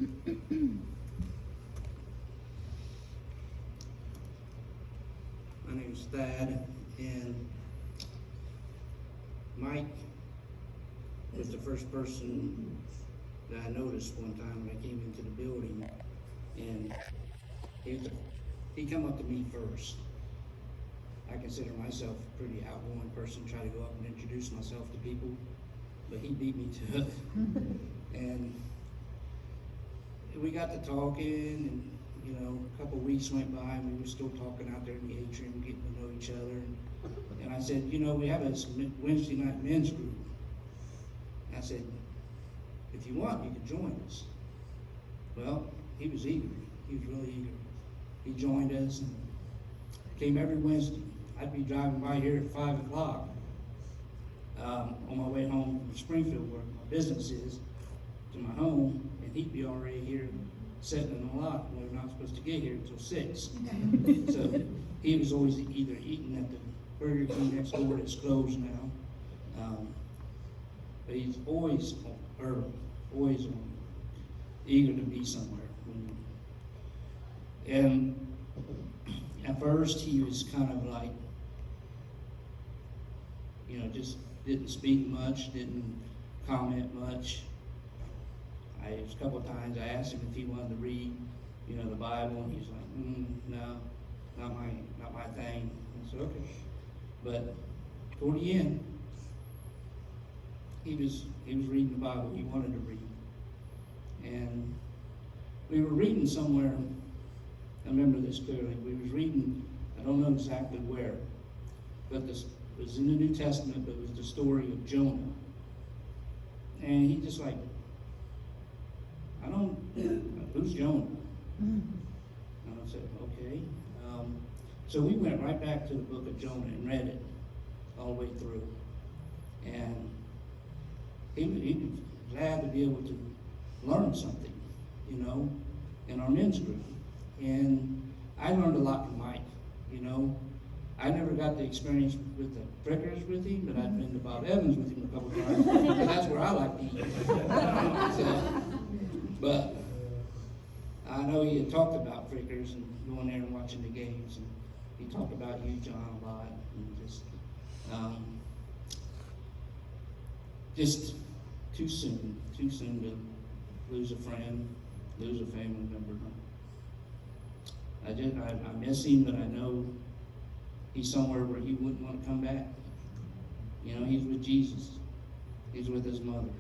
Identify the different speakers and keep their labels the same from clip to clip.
Speaker 1: My name's Thad, and Mike was the first person that I noticed one time when I came into the building, and he come up to me first. I consider myself a pretty outgoing person, try to go up and introduce myself to people, but he beat me to it. And we got to talking, and a couple of weeks went by, and we were still talking out there in the atrium, getting to know each other. And I said, we have a Wednesday night men's group. And I said, if you want, you can join us. Well, he was eager. He was really eager. He joined us and came every Wednesday. I'd be driving by here at 5 o'clock on my way home from Springfield, where my business is, to my home, and he'd be already here sitting in the lot. We're not supposed to get here until 6. So he was always either eating at the Burger King next door that's closed now, but he's always early, always eager to be somewhere. And at first he was kind of like, just didn't speak much, didn't comment much. A couple of times I asked him if he wanted to read, the Bible, and he's like, no, not my thing. I said, okay. But toward the end, he was reading the Bible. He wanted to read, and we were reading somewhere. I remember this clearly. We was reading, I don't know exactly where, but this was in the New Testament, but it was the story of Jonah. And he just like, who's Jonah? And I said, okay. So we went right back to the book of Jonah and read it all the way through. And he was glad to be able to learn something, in our men's group. And I learned a lot from Mike, I never got the experience with the Prickers with him, but I've been to Bob Evans with him a couple of times, and that's where I like to eat. But I know he had talked about Prickers and going there and watching the games, and he talked about you, John, a lot, and just too soon to lose a friend, lose a family member. I miss him, but I know he's somewhere where he wouldn't want to come back. He's with Jesus. He's with his mother.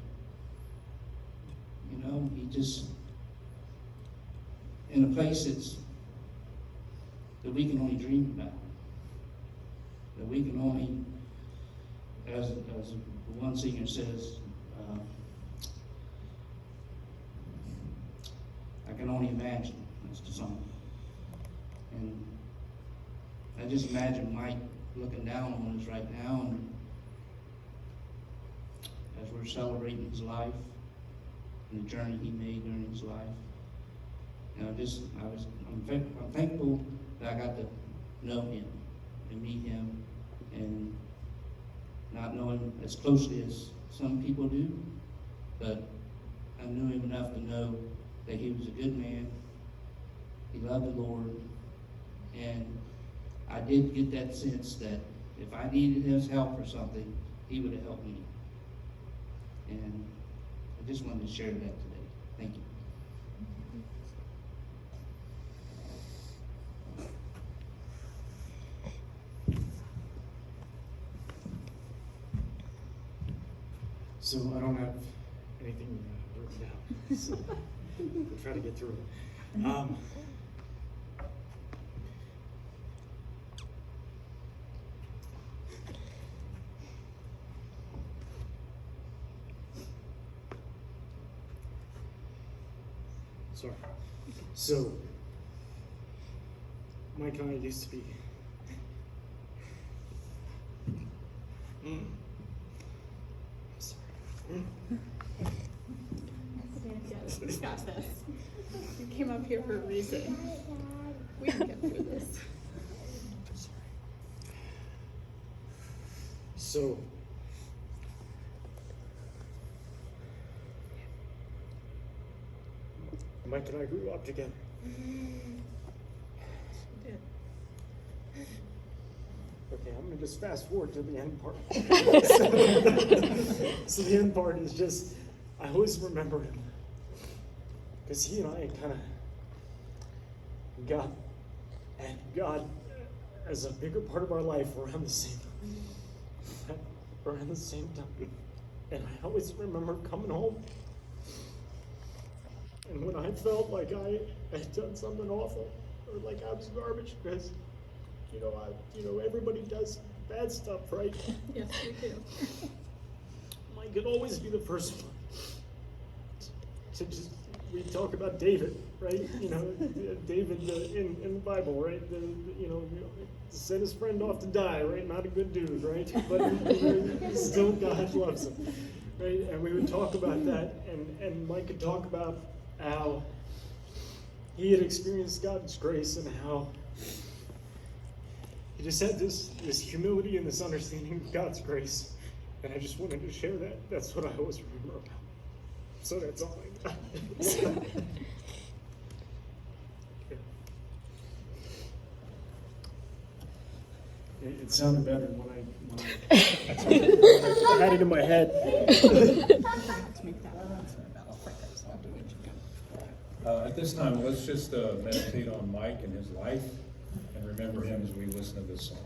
Speaker 1: He just in a place that we can only dream about. That we can only, as one singer says, I can only imagine. That's the song. And I just imagine Mike looking down on us right now, and as we're celebrating his life and the journey he made during his life. I'm thankful that I got to know him and meet him, and not know him as closely as some people do, but I knew him enough to know that he was a good man. He loved the Lord, and I did get that sense that if I needed his help for something, he would have helped me. And I just wanted to share that today. Thank you.
Speaker 2: So I don't have anything written down, so we'll try to get through it. Sorry. So, Mike and I used to be. I'm sorry.
Speaker 3: We got this. You came up here for a reason. We can get through this.
Speaker 2: Sorry. So, Mike and I grew up together. Okay, I'm gonna just fast forward to the end part. So the end part is just, I always remember him. Because he and I kind of got God as a bigger part of our life around the same time. And I always remember coming home. And when I felt like I had done something awful, or like I was garbage, because everybody does bad stuff, right?
Speaker 3: Yes, we do.
Speaker 2: Mike could always be the first one to just, we talk about David, right? David in the Bible, right? Sent his friend off to die, right? Not a good dude, right? But still God loves him, right? And we would talk about that, and Mike could talk about how he had experienced God's grace and how he just had this humility and this understanding of God's grace. And I just wanted to share that. That's what I always remember about. So that's all I got. It sounded better when I had it in my head.
Speaker 4: At this time, let's just meditate on Mike and his life and remember him as we listen to this song.